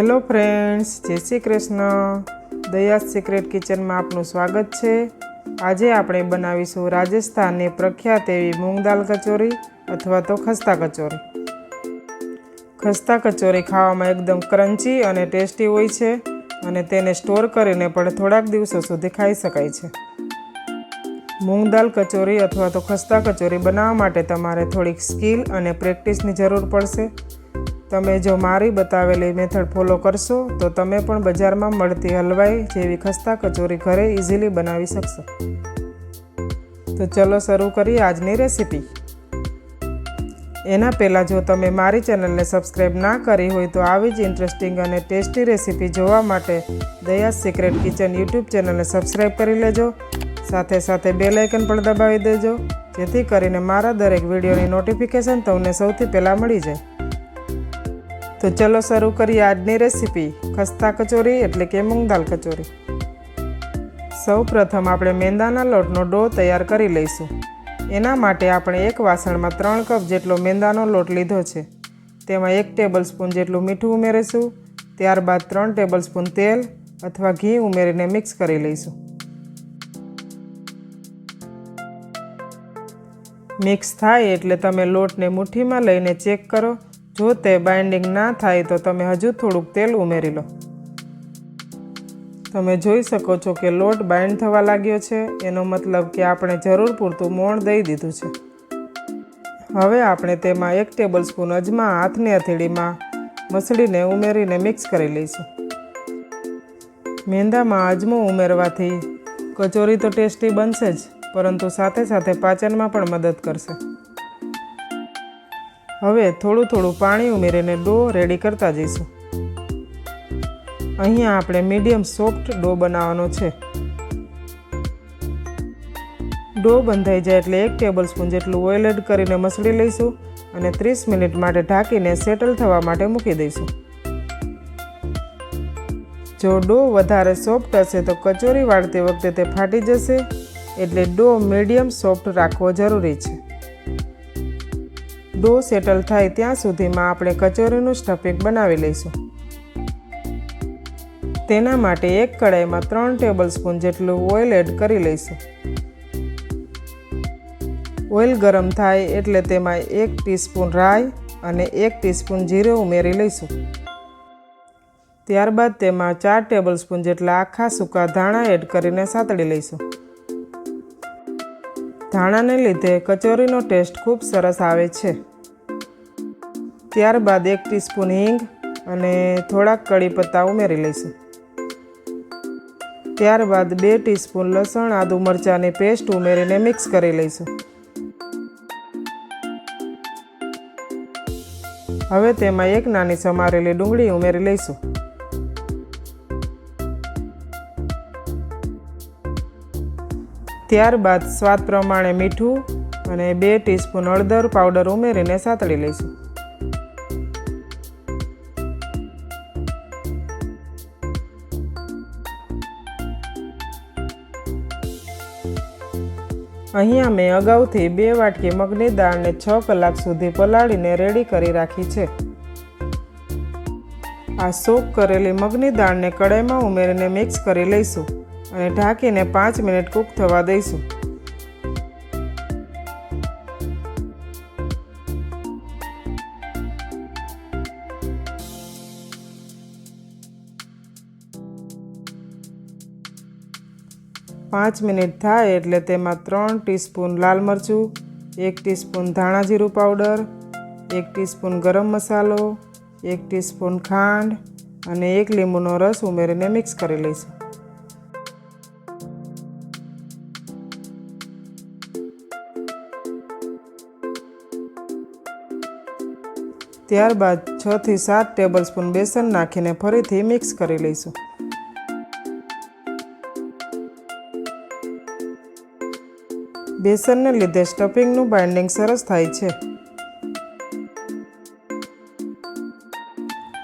Hello friends, जय Shri Krishna. दयास secret kitchen में आपનું स्वागत है। आज આપણે બનાવીશું રાજસ્થાનની પ્રખ્યાત એવી મૂંગ દાલ કચોરી અથવા તો ખસ્તા કચોરી। ખસ્તા કચોરી ખાવામાં એકદમ ક્રન્ચી અને ટેસ્ટી હોય છે અને તેને સ્ટોર કરીને પણ થોડાક દિવસો સુધી ખાઈ શકાય છે। મૂંગ દાલ કચોરી અથવા તો ખસ્તા કચોરી બનાવવા માટે તમારે થોડીક સ્કિલ અને પ્રેક્ટિસની જરૂર પડશે। તમે જો મારી બતાવેલી મેથડ ફોલો કરશો તો તમે પણ બજારમાં મળતી હલવાઈ જેવી ખસ્તા કચોરી ઘરે ઇઝીલી બનાવી શકશો। તો ચલો શરૂ કરીએ આજની રેસીપી। એના પહેલાં જો તમે મારી ચેનલને સબસ્ક્રાઈબ ના કરી હોય તો આવી જ ઇન્ટરેસ્ટિંગ અને ટેસ્ટી રેસીપી જોવા માટે દયાસ સિક્રેટ કિચન યુટ્યુબ ચેનલને સબસ્ક્રાઈબ કરી લેજો। સાથે સાથે બેલ આઇકન પણ દબાવી દેજો જેથી કરીને મારા દરેક વિડીયોની નોટિફિકેશન તમને સૌથી પહેલાં મળી જાય। तो चलो शुरू करिए आजनी रेसीपी खस्ता कचोरी एटले के मूंग दाल कचोरी। सौ प्रथम आपणे मेंदाना लोटनो डो तैयार करी लईशुं। एना माटे आपणे एक वासणमां 3 कप जेटलो मेंदानो लोट लीधो छे। तेमां 1 टेबलस्पून जेटલું મીઠું ઉમેરીશું। ત્યારબાદ 3 ટેબલસ્પૂન તેલ અથવા ઘી ઉમેરીને મિક્સ કરી લઈશું। મિક્સ થાય એટલે તમે લોટને મુઠ્ઠીમાં લઈને ચેક કરો। જો તે બાઇન્ડિંગ ના થાય તો તમે હજુ થોડુંક તેલ ઉમેરી લો। તમે જોઈ શકો છો કે લોટ બાઇન્ડ થવા લાગ્યો છે, એનો મતલબ કે આપણે જરૂર પૂરતું મોણ દઈ દીધું છે। હવે આપણે તેમાં 1 ટેબલસ્પૂન અજમા હાથની હથેળીમાં મસળીને ઉમેરીને મિક્સ કરી લઈશું। મેંદામાં અજમો ઉમેરવાથી કચોરી તો ટેસ્ટી બનશે જ, પરંતુ સાથે સાથે પાચનમાં પણ મદદ કરશે। હવે થોડું થોડું પાણી ઉમેરીને ડો રેડી કરતા જઈશું। અહીંયા આપણે મીડિયમ સોફ્ટ ડો બનાવવાનો છે। ડો બંધાઈ જાય એટલે 1 ટેબલસ્પૂન જેટલું ઓઇલ એડ કરીને મસળી લઈશું અને 30 મિનિટ માટે ઢાંકીને સેટલ થવા માટે મૂકી દઈશું। જો ડો વધારે સોફ્ટ હશે તો કચોરી વાળતી વખતે તે ફાટી જશે, એટલે ડો મીડિયમ સોફ્ટ રાખવો જરૂરી છે। ડો સેટલ થાય ત્યાં સુધીમાં આપણે કચોરીનું સ્ટફિંગ બનાવી લઈશું। તેના માટે એક કડાઈમાં 3 ટેબલસ્પૂન જેટલું ઓઇલ એડ કરી લઈશું। ઓઇલ ગરમ થાય એટલે તેમાં 1 ટીસ્પૂન રાઈ અને 1 ટીસ્પૂન જીરું ઉમેરી લઈશું। ત્યારબાદ તેમાં 4 ટેબલસ્પૂન જેટલા આખા સૂકા ધાણા એડ કરીને સાતળી લઈશું। ધાણાને લીધે કચોરીનો ટેસ્ટ ખૂબ સરસ આવે છે। ત્યારબાદ 1 ટીસ્પૂન હિંગ અને થોડાક કડી પત્તા ઉમેરી લઈશું। ત્યારબાદ 2 ટીસ્પૂન લસણ આદુ મરચાંની પેસ્ટ ઉમેરીને મિક્સ કરી લઈશું। હવે તેમાં 1 નાની સમારેલી ડુંગળી ઉમેરી લઈશું। ત્યારબાદ સ્વાદ પ્રમાણે મીઠું અને 2 ટીસ્પૂન હળદર પાવડર ઉમેરીને સાતળી લઈશું। અહીંયા મેં અગાઉથી 2 વાટકી મગની દાળને 6 કલાક સુધી પલાળીને રેડી કરી રાખી છે। આ સોક કરેલી મગની દાળને કડાઈમાં ઉમેરીને મિક્સ કરી લઈશું અને ઢાંકીને 5 મિનિટ કૂક થવા દઈશું। પાંચ મિનિટ થાય એટલે તેમાં 3 ટીસ્પૂન લાલ મરચું, 1 ટીસ્પૂન ધાણા જીરું પાવડર, 1 ટીસ્પૂન ગરમ મસાલો, 1 ટીસ્પૂન ખાંડ અને 1 લીંબુનો રસ ઉમેરીને મિક્સ કરી લઈશું। ત્યારબાદ 6 થી 7 ટેબલસ્પૂન બેસન નાખીને ફરીથી મિક્સ કરી લઈશું। બેસનને લીધે સ્ટફિંગનું બાઇન્ડિંગ સરસ થાય છે।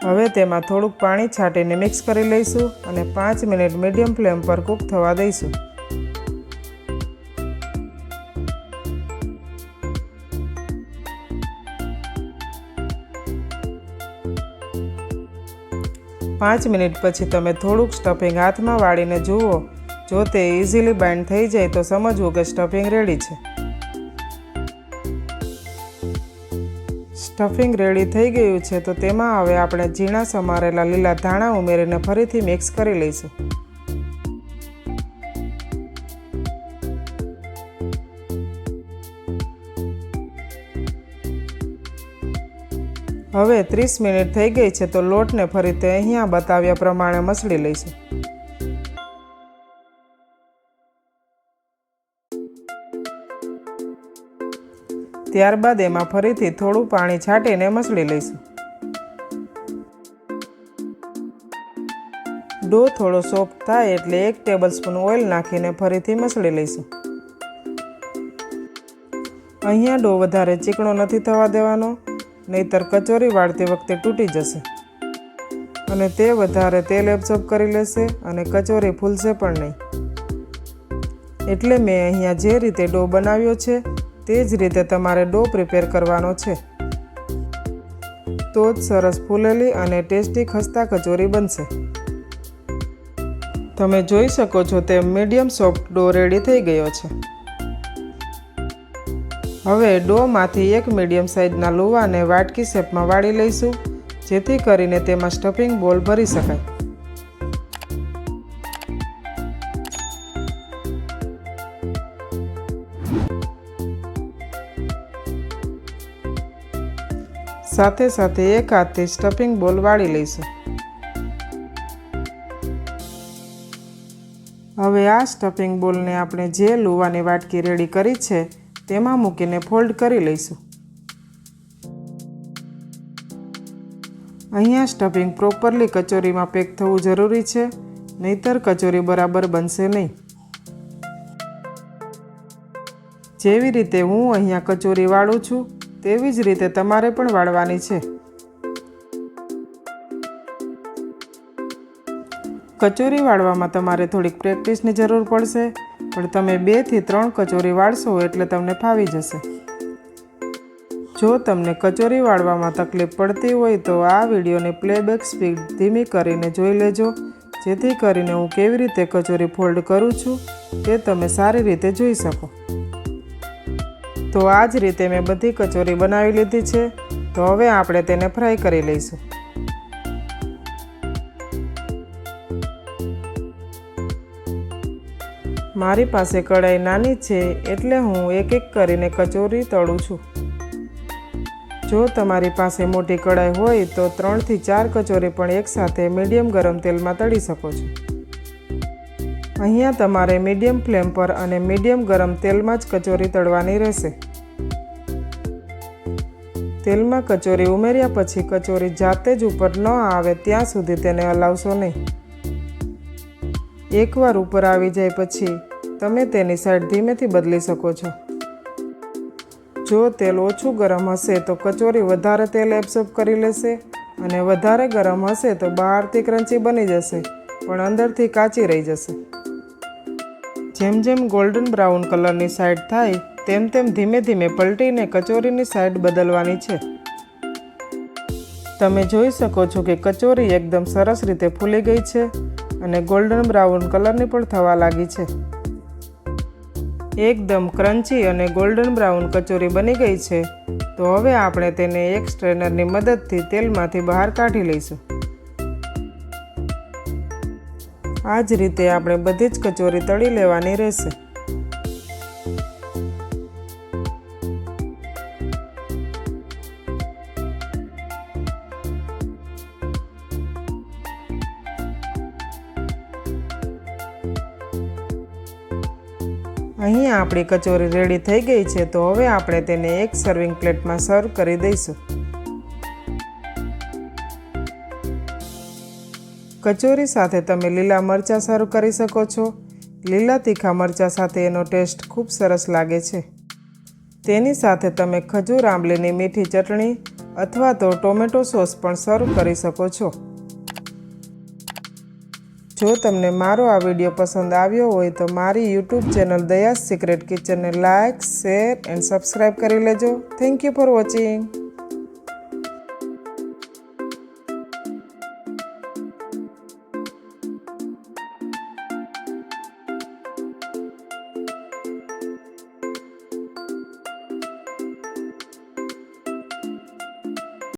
હવે તેમાં થોડુંક પાણી છાંટીને મિક્સ કરી લઈશું અને 5 મિનિટ મીડિયમ ફ્લેમ પર કૂક થવા દઈશું। 5 મિનિટ પછી તમે થોડુંક સ્ટફિંગ હાથમાં વાળીને જુઓ. જો તે ઇઝીલી બાઇન્ડ થઈ જાય તો સમજવું કે સ્ટફિંગ રેડી છે. સ્ટફિંગ રેડી થઈ ગયું છે તો તેમાં હવે આપણે ઝીણા સમારેલા લીલા ધાણા ઉમેરીને ફરીથી મિક્સ કરી લઈશું. હવે 30 મિનિટ થઈ ગઈ છે તો લોટને ફરીથી અહીંયા બતાવ્યા પ્રમાણે મસળી લઈશું. ત્યારબાદ એમાં ફરીથી થોડું પાણી છાંટીને મસળી લઈશું. ડો થોડો સોફ્ટ થાય એટલે 1 ટેબલસ્પૂન ઓઇલ નાખીને ફરીથી મસળી લઈશું. અહીંયા ડો વધારે ચીકણો નથી થવા દેવાનો, નહીંતર કચોરી વાળતી વખતે તૂટી જશે અને તે વધારે તેલ એબ્સોર્બ કરી લેશે અને કચોરી ફૂલશે પણ નહીં. એટલે મેં અહીંયા જે રીતે ડો બનાવ્યો છે તે જ રીતે તમારે ડો પ્રિપેર કરવાનો છે. તો જ સરસ ફૂલેલી અને ટેસ્ટી ખસ્તા કચોરી બનશે. તમે જોઈ શકો છો તેમ મીડિયમ સોફ્ટ ડો રેડી થઈ ગયો છે. હવે ડોમાંથી એક મીડિયમ સાઇઝના લુવાને વાટકી શેપમાં વાળી લઈશું, જેથી કરીને તેમાં સ્ટફિંગ બોલ ભરી શકાય. સાથે સાથે એક હાથથી સ્ટફિંગ બોલ વાળી લઈશું. હવે આ સ્ટફિંગ બોલને આપણે જે લુવાની વાટકી રેડી કરી છે તેમાં મૂકીને ફોલ્ડ કરી લઈશું. અહીંયા સ્ટફિંગ પ્રોપરલી કચોરીમાં પેક થવું જરૂરી છે, નહીંતર કચોરી બરાબર બનશે નહીં. જેવી રીતે હું અહીંયા કચોરી વાળું છું તેવી જ રીતે તમારે પણ વાળવાની છે. કચોરી વાળવામાં તમારે થોડીક પ્રેક્ટિસની જરૂર પડશે, પણ તમે 2 થી 3 કચોરી વાળશો એટલે તમને ફાવી જશે. જો તમને કચોરી વાળવામાં તકલીફ પડતી હોય તો આ વિડીયોની પ્લેબેક સ્પીડ ધીમી કરીને જોઈ લેજો, જેથી કરીને હું કેવી રીતે કચોરી ફોલ્ડ કરું છું તે તમે સારી રીતે જોઈ શકો. તો આ જ રીતે મેં બધી કચોરી બનાવી લીધી છે. તો હવે આપણે તેને ફ્રાય કરી લઈશું. મારી પાસે કઢાઈ નાની છે એટલે હું એક એક કરીને કચોરી તળું છું. જો તમારી પાસે મોટી કઢાઈ હોય તો 3 થી 4 કચોરી પણ એકસાથે મીડિયમ ગરમ તેલમાં તળી શકો છો. અહીંયા તમારે મીડિયમ ફ્લેમ પર અને મીડિયમ ગરમ તેલમાં જ કચોરી તળવાની રહેશે. તેલમાં કચોરી ઉમેર્યા પછી કચોરી જાતે જ ઉપર ન આવે ત્યાં સુધી તેને હલાવશો નહીં. એકવાર ઉપર આવી જાય પછી તમે તેની સાઈડ ધીમેથી બદલી શકો છો. જો તેલ ઓછું ગરમ હશે તો કચોરી વધારે તેલ એબ્સોર્બ કરી લેશે અને વધારે ગરમ હશે તો બહારથી ક્રન્ચી બની જશે પણ અંદરથી કાચી રહી જશે. જેમ જેમ ગોલ્ડન બ્રાઉન કલરની સાઈડ થાય તેમ તેમ ધીમે ધીમે પલટીને કચોરીની સાઈડ બદલવાની છે. તમે જોઈ શકો છો કે કચોરી એકદમ સરસ રીતે ફૂલી ગઈ છે અને ગોલ્ડન બ્રાઉન કલરની પણ થવા લાગી છે. એકદમ ક્રન્ચી અને ગોલ્ડન બ્રાઉન કચોરી બની ગઈ છે. તો હવે આપણે તેને એક સ્ટ્રેનરની મદદથી તેલમાંથી બહાર કાઢી લઈશું. આ જ રીતે આપણે બધી જ કચોરી તળી લેવાની રહેશે. અહીં આપણી કચોરી રેડી થઈ ગઈ છે. તો હવે આપણે તેને એક સર્વિંગ પ્લેટમાં સર્વ કરી દઈશું. કચોરી સાથે તમે લીલા મરચાં સર્વ કરી શકો છો. લીલા તીખા મરચાં સાથે એનો ટેસ્ટ ખૂબ સરસ લાગે છે. તેની સાથે તમે ખજૂર આંબલીની મીઠી ચટણી અથવા તો ટોમેટો સોસ પણ સર્વ કરી શકો છો. જો તમને મારો આ વિડીયો પસંદ આવ્યો હોય તો મારી યુટ્યુબ ચેનલ દયાસ સિક્રેટ કિચનને લાઇક, શેર એન્ડ સબસ્ક્રાઈબ કરી લેજો. Thank you for watching.